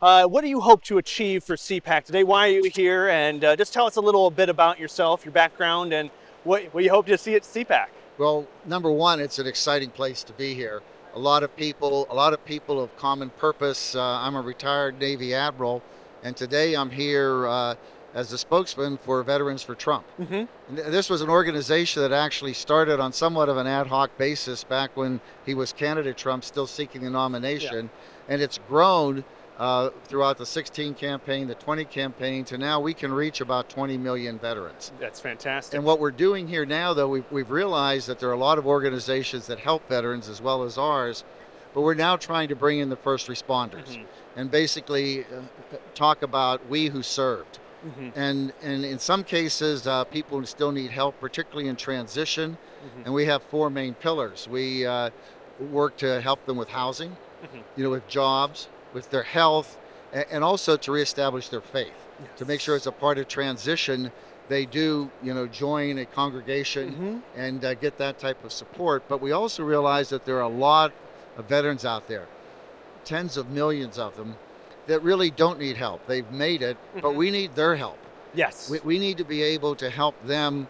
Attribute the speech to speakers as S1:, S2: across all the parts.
S1: What do you hope to achieve for CPAC today? Why are you here? And just tell us a little bit about yourself, your background, and what you hope to see at CPAC.
S2: Well, number one, it's an exciting place to be here. A lot of people of common purpose. I'm a retired Navy Admiral, and today I'm here as the spokesman for Veterans for Trump.
S1: Hmm.
S2: And this was an organization that actually started on somewhat of an ad hoc basis back when he was candidate Trump, still seeking the nomination, and it's grown throughout the 16 campaign, the 20 campaign, to now we can reach about 20 million veterans.
S1: That's fantastic.
S2: And what we're doing here now, though, we've realized that there are a lot of organizations that help veterans as well as ours, but we're now trying to bring in the first responders and basically talk about we who served. And in some cases, people who still need help, particularly in transition. And we have four main pillars. We work to help them with housing, with jobs, with their health, and also to reestablish their faith, to make sure as a part of transition, they do, join a congregation and get that type of support. But we also realize that there are a lot of veterans out there, tens of millions of them, that really don't need help. They've made it, but we need their help.
S1: Yes.
S2: We need to be able to help them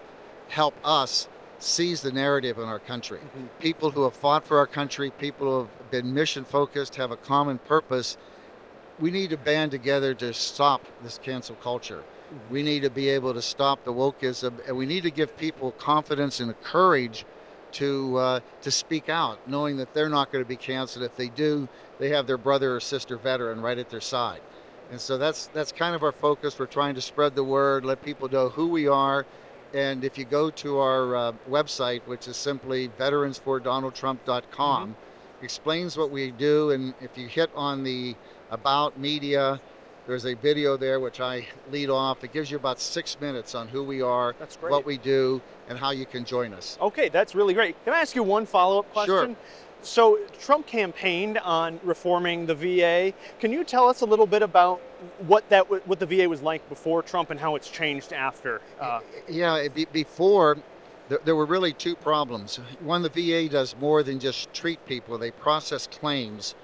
S2: help us seize the narrative in our country. People who have fought for our country, people who have been mission focused, have a common purpose. We need to band together to stop this cancel culture. We need to be able to stop the wokeism, and we need to give people confidence and the courage to speak out, knowing that they're not going to be canceled. If they do, they have their brother or sister veteran right at their side. And so that's kind of our focus. We're trying to spread the word, let people know who we are. And if you go to our website, which is simply veteransfordonaldtrump.com, explains what we do. And if you hit on the About Media, there's a video there which I lead off. It gives you about 6 minutes on who we are,
S1: That's great.
S2: what we do, and how you can join us.
S1: Okay, that's really great. Can I ask you one follow-up question?
S2: Sure.
S1: So Trump campaigned on reforming the VA. Can you tell us a little bit about what the VA was like before Trump and how it's changed after?
S2: Before, there were really two problems. One, the VA does more than just treat people. They process claims.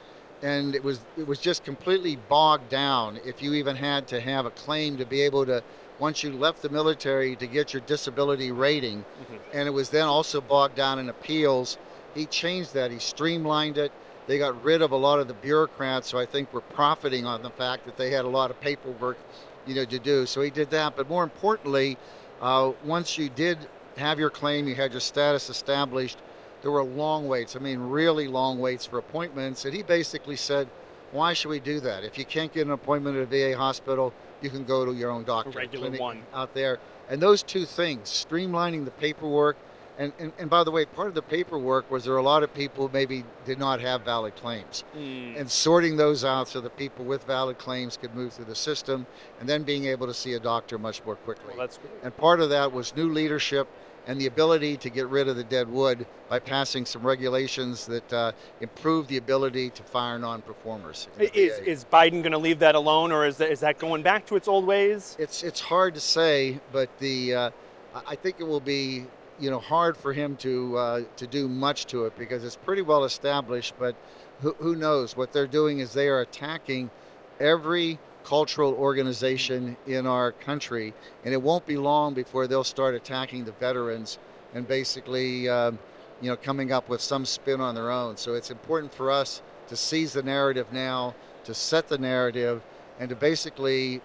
S2: And it was just completely bogged down if you even had to have a claim to be able to, once you left the military, to get your disability rating. And it was then also bogged down in appeals. He changed that. He streamlined it. They got rid of a lot of the bureaucrats, so I think we're profiting on the fact that they had a lot of paperwork, to do. So he did that. But more importantly, once you did have your claim, you had your status established, there were long waits. I mean, really long waits for appointments. And he basically said, why should we do that? If you can't get an appointment at a VA hospital, you can go to your own doctor.
S1: A regular
S2: clinic
S1: one.
S2: Out there. And those two things, streamlining the paperwork, and by the way, part of the paperwork was there were a lot of people who maybe did not have valid claims. And sorting those out so that people with valid claims could move through the system, and then being able to see a doctor much more quickly.
S1: Well, that's great.
S2: And part of that was new leadership and the ability to get rid of the dead wood by passing some regulations that improve the ability to fire non-performers.
S1: Is Biden going to leave that alone, or is that going back to its old ways?
S2: It's hard to say, but I think it will be hard for him to do much to it because it's pretty well established. But who knows? What they're doing is they are attacking every cultural organization in our country, and it won't be long before they'll start attacking the veterans and basically coming up with some spin on their own. So it's important for us to seize the narrative now, to set the narrative, and to basically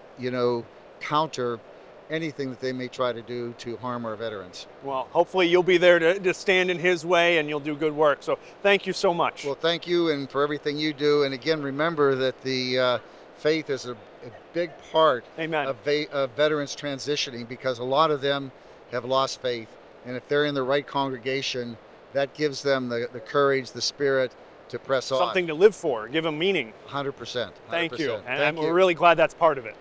S2: counter anything that they may try to do to harm our veterans.
S1: Well, hopefully you'll be there to stand in his way, and you'll do good work. So thank you so much.
S2: Well, thank you, and for everything you do. And again, remember that the faith is a big part
S1: Amen.
S2: of veterans transitioning, because a lot of them have lost faith. And if they're in the right congregation, that gives them the courage, the spirit to press on.
S1: Something to live for, give them meaning.
S2: 100%.
S1: Thank you. And
S2: Thank you.
S1: we're really glad that's part of it.